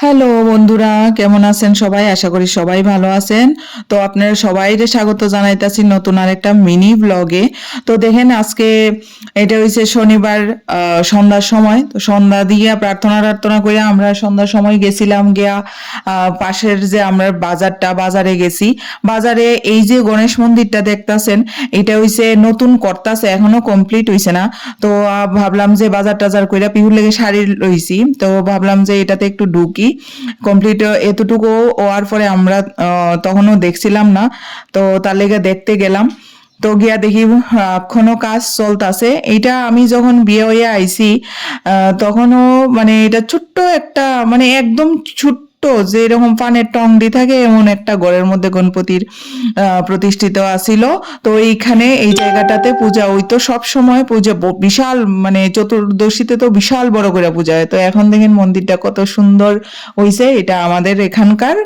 Hello বন্ধুরা, কেমন আছেন সবাই? আশা করি সবাই ভালো আছেন। তো আপনারা সবাইকে স্বাগত জানাইতাছি নতুন আরেকটা মিনি ব্লগে। তো দেখেন আজকে এটা হইছে শনিবার সন্ধ্যার সময়। তো সন্ধ্যা দিয়া প্রার্থনা করে আমরা সন্ধ্যার সময় গেছিলাম গিয়া পাশের যে আমরা বাজারে গেছি। বাজারে এই যে গণেশ মন্দিরটা দেখতাছেন, এটা হইছে নতুন করতাছে, এখনো কমপ্লিট হইছে না। তো ভাবলাম যে বাজার টাজার কইরা পিহুর লেগে শাড়ি লইছি, তো ভাবলাম যে এটাতে একটু ঢুকি। কমপ্লিট এতটুকু হওয়ার পরে আমরা তখনও দেখছিলাম না, তো তার লেগে দেখতে গেলাম। তো গিয়া দেখি এখনো কাজ চলতেছে। এটা আমি যখন বিয়ে হয়ে আইছি তখনও মানে এটা ছোট্ট একটা মানে একদম ছোট্ট, যে এরকম পানের টং দি থাকে এমন একটা ঘরের মধ্যে গণপতির প্রতিষ্ঠিত আছিল। তো এইখানে এই জায়গাটাতে পূজা হইতো সব সময়। পূজা বিশাল, মানে চতুর্দশীতে তো বিশাল বড় করে পূজা হয়। তো এখন দেখেন মন্দিরটা কত সুন্দর হইছে, এটা আমাদের এখানকার।